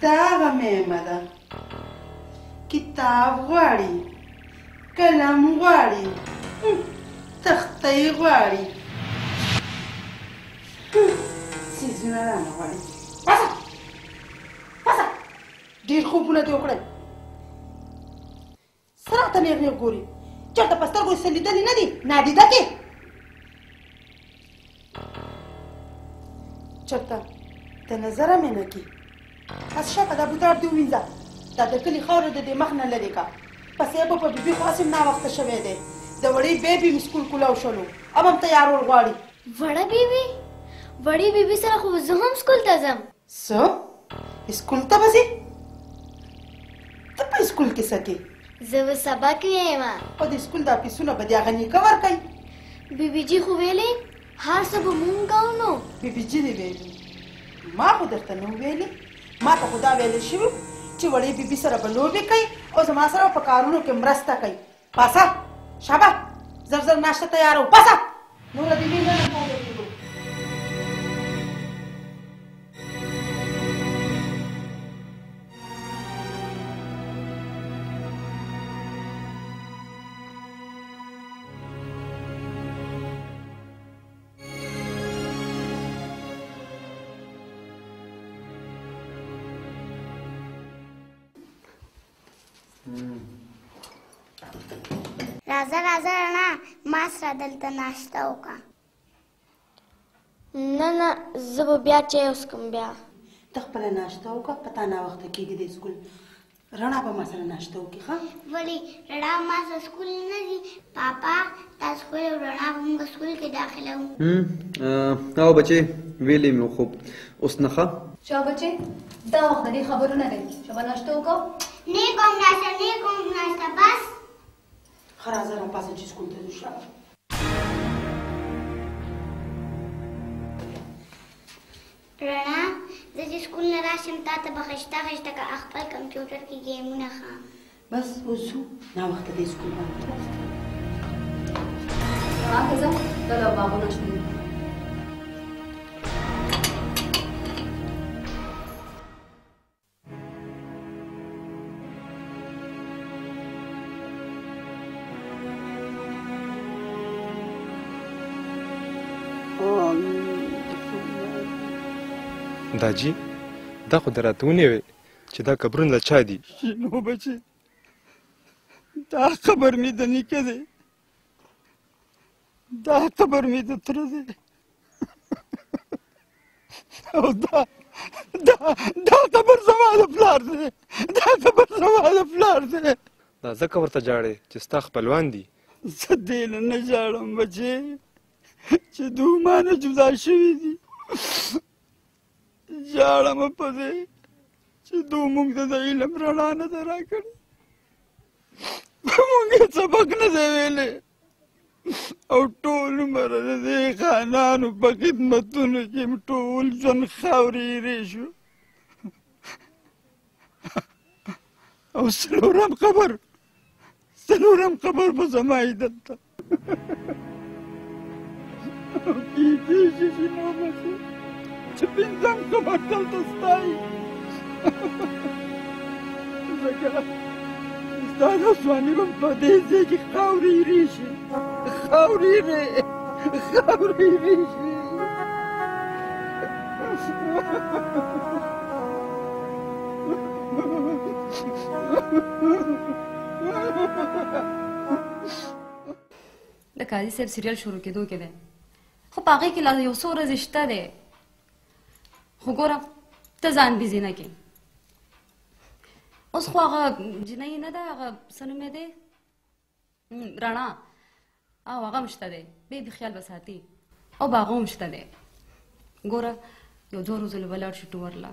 دا هغه مېمه ده کتاب غواړي قلم غواړي تختې غواړي څیزونه رانه غواړي. پاسه پاسه ډېر خوبونه دې وکړل. څه راته نېغ نېغ ګوري؟ چېرته په سترګو یې څه لیدلي نه دي نادیده کې؟ چېرته د نظره مې نه کي. بس شاته دا بوتار دې ووینځه. دا د کلي خاوره د دې مخ نه لرې کا. پسې به په بیبي خو هسې ناوخته شوی دی. د وړې بیبي مې سکول کولاو شولو اب هم تیارول غواړي. وړه بیبي؟ وړې بیبي سره خو زه هم سکول ته ځم. څه سکول ته به ځې؟ ته په سکول کې څه کې؟ زه به سبق وایم. او د سکول دا فیسونه به دې هغه نیکه ورکوي. بیبي جي خو ویلې هر څه به مونږ کوو نو. بیبي جي دې ویلي؟ ما خو درته نه ویلې. ما ته خو دا ویلی شوي چې وړې بیبي سره به لوبې کوي او زما سره په کارونو کې مرسته کوي. پاسه شابه زر زر ناشته تیاره و. پاسه نوره دې مې نه کولی. راځه راځه رڼا ما سره دلته ناشته وکړه. نه زه به بیا چای وڅښم. بیا ته خپله ناشته وکړه. په تا ناوخته کېږي د سکول. رڼا به ما سره ناشته وکړي. ښه ولې رڼا ما سره سکول نه ځي؟ پاپا تاسو خو یو رڼا به موږ سکول کې داخله وو. او بچې ویلې مې خوب اوس نه ښه. شاه بچې دا وخت د دې خبرونه دی. شابه ناشته وکړو. نه کوم ناشته بس. ښه راځه راپاڅه چې سکول ته ځو. شابه رڼا زه چې سکول نه راشم تا ته به خشته خشته که خپل کمپیوټر کې ګیمونه ښام. بس اوس ځو ناوخته دی سکول باندې. رڼا که ځه دا له بابا ناشته وکړو. داجي دا خو درته ونیوې چې دا قبرونه له چا دي؟ نو بچې دا قبر مې د نیکه دی. دا قبر مې د تره دی. او دا قبر زما د پلار دی. دا قبر زما د پلار دی. دا ځکه ورته ژاړې چې ستا خپلوان دي؟ زه دې نه نه ژاړم بچې چې دوی ما نه جدا شوي دي. ژاړم په دې چې دوی موږ ته د علم رڼا نه ده راکړې. موږ یې سبق نه دی ویلی او ټول عمر د دې خانانو په خدمتونو کې م ټول ژوند خاورې ایرې شو. او څلورم قبر به زما یې دلته. او کیدای شي چې نو بچې چې پنځم قبر دلته ستا وي. ځکه ستا دا ځواني به په دې ځای کې خاورې ایرې شي. خاورې ایرې شي. د قاضي صاحب سیریل شروع کېدو کې دی خو په هغې کې لا یو څو ورځې شته دی. خو ګوره ته ځان بیزي نه کړې. اوس خو هغه جنۍ نه ده هغه څه نوم یې دی رڼا او هغه هم شته دی. بیبي خیال به ساتي او به هغه هم شته دی. ګوره یو 2 ورځو له به لاړ شي ټوور له